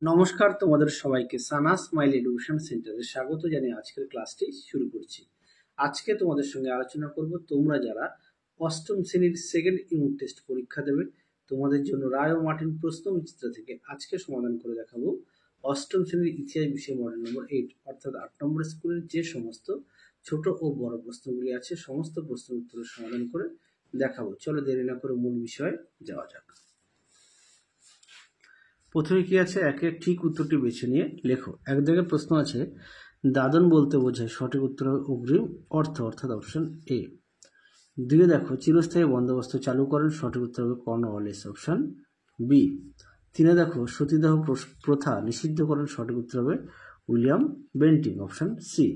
নমস্কার, তোমাদের সবাইকে সানা স্মাইল এডুকেশন সেন্টারে স্বাগত জানিয়ে আজকের ক্লাসটি শুরু করছি। আজকে তোমাদের সঙ্গে আলোচনা করব তোমরা যারা অষ্টম শ্রেণীর সেকেন্ড ইউনিট টেস্ট পরীক্ষা দেবে তোমাদের জন্য রায় ও মার্টিন প্রশ্ন বিচিত্র থেকে আজকে সমাধান করে দেখাবো অষ্টম শ্রেণীর ইতিহাস বিষয় মডেল নম্বর 8 অর্থাৎ 8 নম্বর স্কুলের যে সমস্ত ছোট ও বড় প্রশ্নগুলি আছে সমস্ত প্রশ্ন উত্তরের সমাধান করে দেখাবো। চলো দেরি না করে মূল বিষয়ে যাওয়া যাক। প্রথমে কি আছে, একে ঠিক উত্তরটি বেছে নিয়ে লেখো। এক জায়গায় প্রশ্ন আছে, দাদন বলতে বোঝায়, সঠিক উত্তর হবে অগ্রিম অর্থ অর্থাৎ অপশন এ। দুয়ে দেখো, চিরস্থায়ী বন্দোবস্ত চালু করেন, সঠিক উত্তর হবে কর্নওয়ালিস অপশন বি। তিনে দেখো, সতীদাহ প্রথা নিষিদ্ধ করেন, সঠিক উত্তর হবে উইলিয়াম বেন্টিং অপশন সি।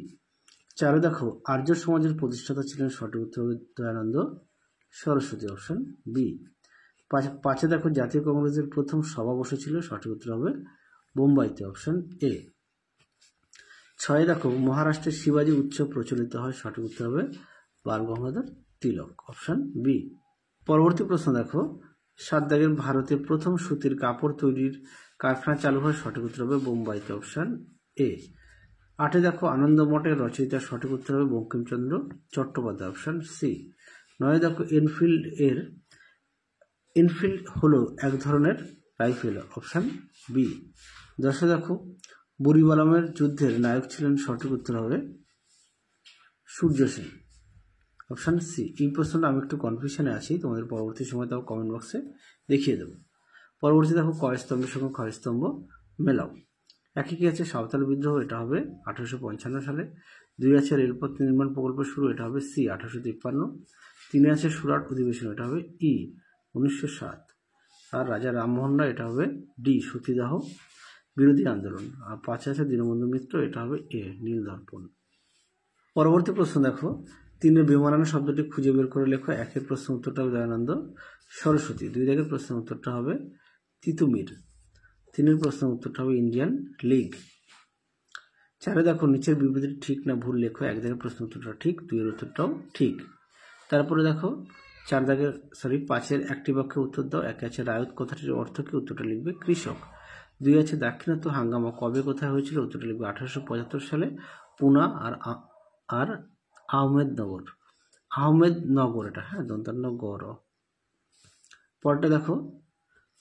চারে দেখো, আর্য সমাজের প্রতিষ্ঠাতা ছিলেন, সঠিক উত্তর হবে দয়ানন্দ সরস্বতী অপশন বি। পাঁচে দেখো, জাতীয় কংগ্রেসের প্রথম সভা বসেছিল, সঠিক উত্তর হবে বোম্বাইতে অপশন এ। ছয়ে দেখো, মহারাষ্ট্রের শিবাজী উৎসব প্রচলিত হয়, সঠিক উত্তর হবে বাল গঙ্গাধর তিলক অপশন বি। পরবর্তী প্রশ্ন দেখো, 7 দাগের ভারতে প্রথম সুতির কাপড় তৈরির কারখানা চালু হয়, সঠিক উত্তর হবে বোম্বাইতে অপশন এ। 8 দেখো, আনন্দ মঠের রচয়িতা, সঠিক উত্তর হবে বঙ্কিমচন্দ্র চট্টোপাধ্যায় অপশন সি। 9 দেখো, ইনফিল্ড হলো এক ধরনের রাইফেল অপশন বি। 10 দেখো, বুড়িবালামের যুদ্ধের নায়ক ছিলেন, সঠিক উত্তর হবে সূর্য সেন অপশন সি। এই প্রশ্নটা আমি একটু কনফিউশনে আছি, তোমাদের পরবর্তী সময় তাও কমেন্ট বক্সে দেখিয়ে দেবো। পরবর্তী দেখো, ক স্তম্ভের সঙ্গে খ স্তম্ভ মেলাও। একে কি আছে, সাঁওতাল বিদ্রোহ, এটা হবে 1855 সালে। 2 আছে রেলপথ নির্মাণ প্রকল্প শুরু, এটা হবে সি 1853। 3 আছে সুরাট অধিবেশন, এটা হবে ই 1907। আর রাজা রামমোহন রায়, এটা হবে ডি সতীদাহ বিরোধী আন্দোলন। আর 5 আছে দীনবন্ধু মিত্র, এটা হবে এ নীলদর্পণ। পরবর্তী প্রশ্ন দেখো, 3 বিমানান শব্দটি খুঁজে বের করে লেখো। 1 প্রশ্ন উত্তরটা হবে দয়ানন্দ সরস্বতী। 2 দাগের প্রশ্ন উত্তরটা হবে তিতুমির। 3 প্রশ্ন উত্তরটা হবে ইন্ডিয়ান লিগ। 4 দেখো, নিচের বিবৃতি ঠিক না ভুল লেখো। 1 দাগের প্রশ্ন উত্তরটা ঠিক, 2 উত্তরটাও ঠিক। তারপরে দেখো 5-এর একটি বাক্যে উত্তর দাও। 1 আছে রায়ত কথাটির অর্থ কি, উত্তরটা লিখবে কৃষক। 2 আছে দাক্ষিণাত্য হাঙ্গামা কবে কোথায় হয়েছিল, উত্তরটা লিখবে 1875 সালে পুনা আর আহমেদনগর, এটা হ্যাঁ দন্তান্ন গড়। পরটা দেখো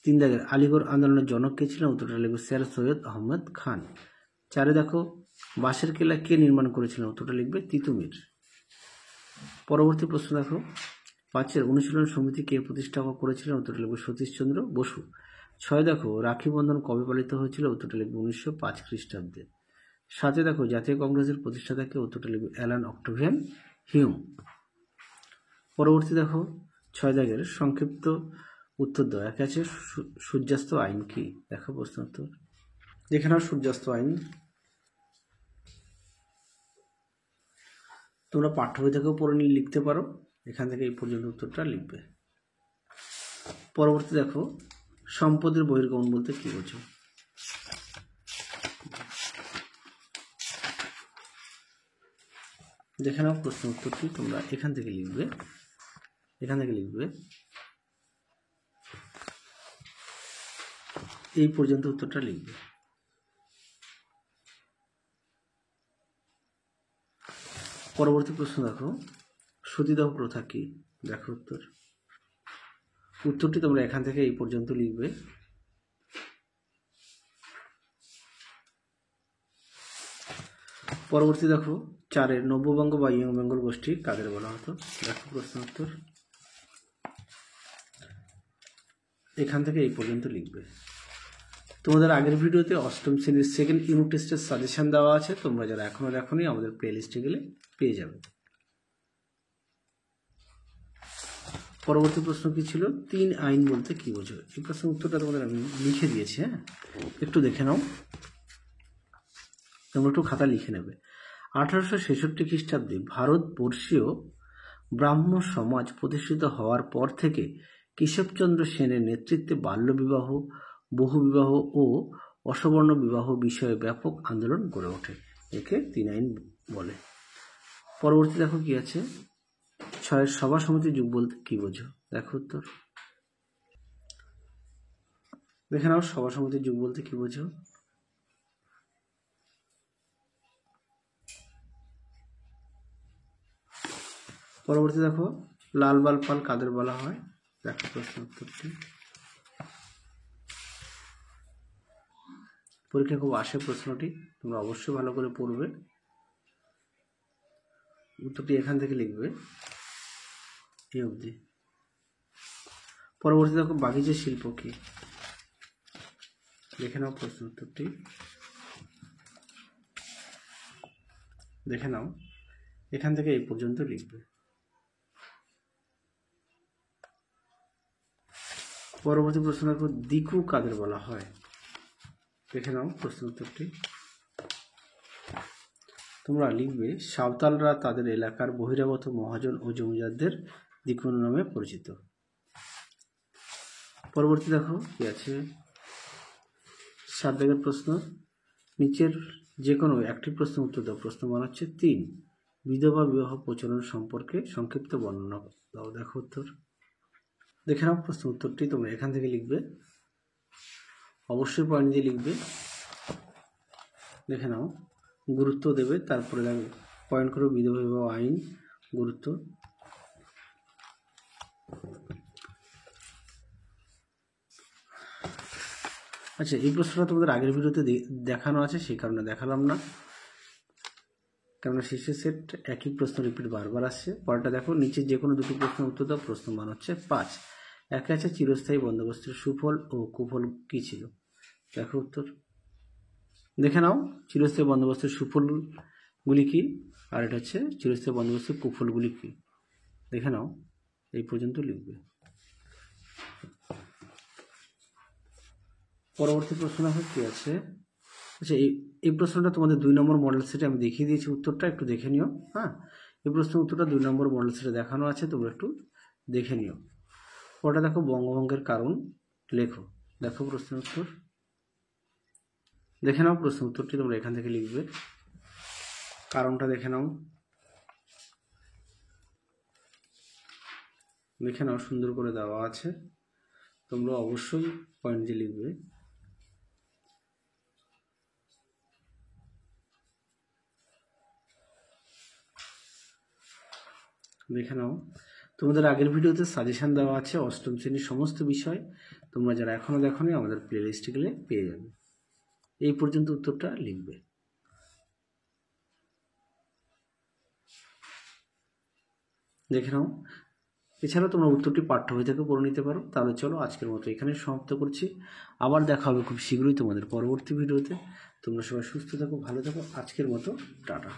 3 দাগের আলিগড় আন্দোলনের জনক কে ছিলেন, উত্তরটা লিখবে স্যার সৈয়দ আহমদ খান। 4 দেখো, বাঁশের কেল্লা কে নির্মাণ করেছিলেন, উত্তরটা লিখবে তিতুমির। পরবর্তী প্রশ্ন দেখো, 5 অনুশীলন সমিতি কে প্রতিষ্ঠা করেছিলেন, উত্তরটা লিখবে সতীশচন্দ্র বসু। 6 দেখো, রাখি বন্ধন কবে পালিত হয়েছিল, উত্তরটা লিখবে 1905 খ্রিস্টাব্দে। 7 দেখো, জাতীয় কংগ্রেসের প্রতিষ্ঠাতা কে, উত্তরটা লিখবে অ্যালান অক্টোভিয়ান হিউম। পরবর্তী দেখো 6 দাগের সংক্ষিপ্ত উত্তর দাও। 1 আছে সূর্যাস্ত আইন কি, দেখো প্রশ্ন উত্তর দেখে নাও। সূর্যাস্ত আইন তোমরা পাঠ্য বই থেকেও পড়ে নিয়ে লিখতে পারো, এখান থেকে এই পর্যন্ত উত্তরটা লিখবে। পরবর্তী দেখো, সম্পদের বহির্গমন বলতে কি বোঝো, দেখে নাও প্রশ্ন উত্তরটি তোমরা এখান থেকে লিখবে। এই পর্যন্ত উত্তরটা লিখবে। পরবর্তী প্রশ্ন দেখো, সতীদাহ প্রথা কি, দেখো উত্তরটি তোমরা এখান থেকে এই পর্যন্ত লিখবে। পরবর্তী দেখো 4 নব্যবঙ্গ বা ইয়ং বেঙ্গল গোষ্ঠী কাদের বলা হতো, দেখো প্রশ্ন উত্তর এখান থেকে এই পর্যন্ত লিখবে। তোমাদের আগের ভিডিওতে অষ্টম শ্রেণীর সেকেন্ড ইউনিট টেস্টের সাজেশন দেওয়া আছে, তোমরা যারা এখনো দেখোনি আমাদের প্লে লিস্টে গেলে পেয়ে যাবে। পরবর্তী প্রশ্ন কি ছিল, 3 আইন বলতে কি বোঝো, এই প্রশ্নের উত্তরটা তোমাদের আমি লিখে দিয়েছি, হ্যাঁ একটু দেখে নাও, তোমরা একটু খাতা লিখে নেবে। 1866 খ্রিস্টাব্দে ভারতবর্ষীয় ব্রাহ্ম সমাজ প্রতিষ্ঠিত হওয়ার পর থেকে কেশবচন্দ্র সেনের নেতৃত্বে বাল্যবিবাহ, বহুবিবাহ ও অসবর্ণ বিবাহ বিষয়ে ব্যাপক আন্দোলন গড়ে ওঠে, একে 3 আইন বলে। পরবর্তী দেখো কি আছে, 6 সভা সমিতির যুগ বলতে কি বোঝো, দেখো উত্তর দেখে নাও সভা সমিতির যুগ বলতে কি বোঝো? পরবর্তী দেখো, লাল বাল পাল কাদের বলা হয়? দেখো প্রশ্ন উত্তরটি। পরীক্ষায় খুব আসে প্রশ্নটি, তোমরা অবশ্যই ভালো করে পড়বে। উত্তরটি এখান থেকে লিখবে এই অবধি। পরবর্তী দেখো, বাগিচা শিল্প কি? দেখে নাও প্রশ্ন উত্তরটি। দেখে নাও, এখান থেকে এই পর্যন্ত লিখবে। পরবর্তী প্রশ্ন দেখো, দিকু কাদের বলা হয়? দেখে নাও প্রশ্ন উত্তরটি। তোমরা লিখবে সাঁওতালরা তাদের এলাকার বহিরাগত মহাজন ও জমিদারদের দিকু নামে পরিচিত। পরবর্তী দেখো কি আছে, 7 দাগের প্রশ্ন, নিচের যে কোনো একটি প্রশ্ন উত্তর দাও। প্রশ্ন মান হচ্ছে 3, বিধবা বিবাহ প্রচলন সম্পর্কে সংক্ষিপ্ত বর্ণনা দাও। দেখো উত্তর। দেখে নাও প্রশ্ন উত্তরটি, তোমরা এখান থেকে লিখবে, অবশ্যই পয়েন্ট দিয়ে লিখবে। দেখে নাও, গুরুত্ব দেবে, তারপরে পয়েন্ট করো বিধবা বিবাহ আইন গুরুত্ব। আচ্ছা, এই প্রশ্নটা তোমাদের আগের ভিডিওতে দেখানো আছে, সেই কারণে দেখালাম না, কেননা শেষের সেট একই প্রশ্ন রিপিট বারবার আসছে। পরেরটা দেখো, নিচে যে কোনো দুটি প্রশ্ন উত্তর দাও। প্রশ্ন মান হচ্ছে 5। একে আছে চিরস্থায়ী বন্দোবস্তের সুফল ও কুফল কি ছিল? দেখো উত্তর। দেখে নাও, চিরস্থায়ী বন্দোবস্তের সুফলগুলি কি, আর এটা হচ্ছে চিরস্থায়ী বন্দোবস্তের কুফলগুলি কি। দেখে নাও, এই পর্যন্ত লিখবে। পরবর্তী প্রশ্ন দেখো কি আছে। আচ্ছা, এই প্রশ্নটা তোমাদের 2 নম্বর মডেল সেটে আমি দেখিয়ে দিয়েছি, উত্তরটা একটু দেখে নিও। হ্যাঁ, এই প্রশ্ন উত্তরটা 2 নম্বর মডেল সেটে দেখানো আছে, তোমরা একটু দেখে নিও। ওটা দেখো, বঙ্গভঙ্গের কারণ লেখো। দেখো প্রশ্ন উত্তর। দেখে নাও প্রশ্ন উত্তরটি, তোমরা এখান থেকে লিখবে, কারণটা দেখে নাও। দেখে নাও, সুন্দর করে দেওয়া আছে, তোমরা অবশ্যই পয়েন্ট দিয়ে লিখবে। দেখে নাও, তোমাদের আগের ভিডিওতে সাজেশন দেওয়া আছে অষ্টম শ্রেণীর সমস্ত বিষয়, তোমরা যারা এখনো দেখোনি আমাদের প্লে লিস্টে গেলে পেয়ে যাবে। এই পর্যন্ত উত্তরটা লিখবে। দেখে নাও, এছাড়াও তোমরা উত্তরটি পাঠ্য বই থেকে পড়ে নিতে পারো। তাহলে চলো আজকের মতো এখানে সমাপ্ত করছি, আবার দেখা হবে খুব শীঘ্রই তোমাদের পরবর্তী ভিডিওতে। তোমরা সবাই সুস্থ থাকো, ভালো থাকো, আজকের মতো টাটা।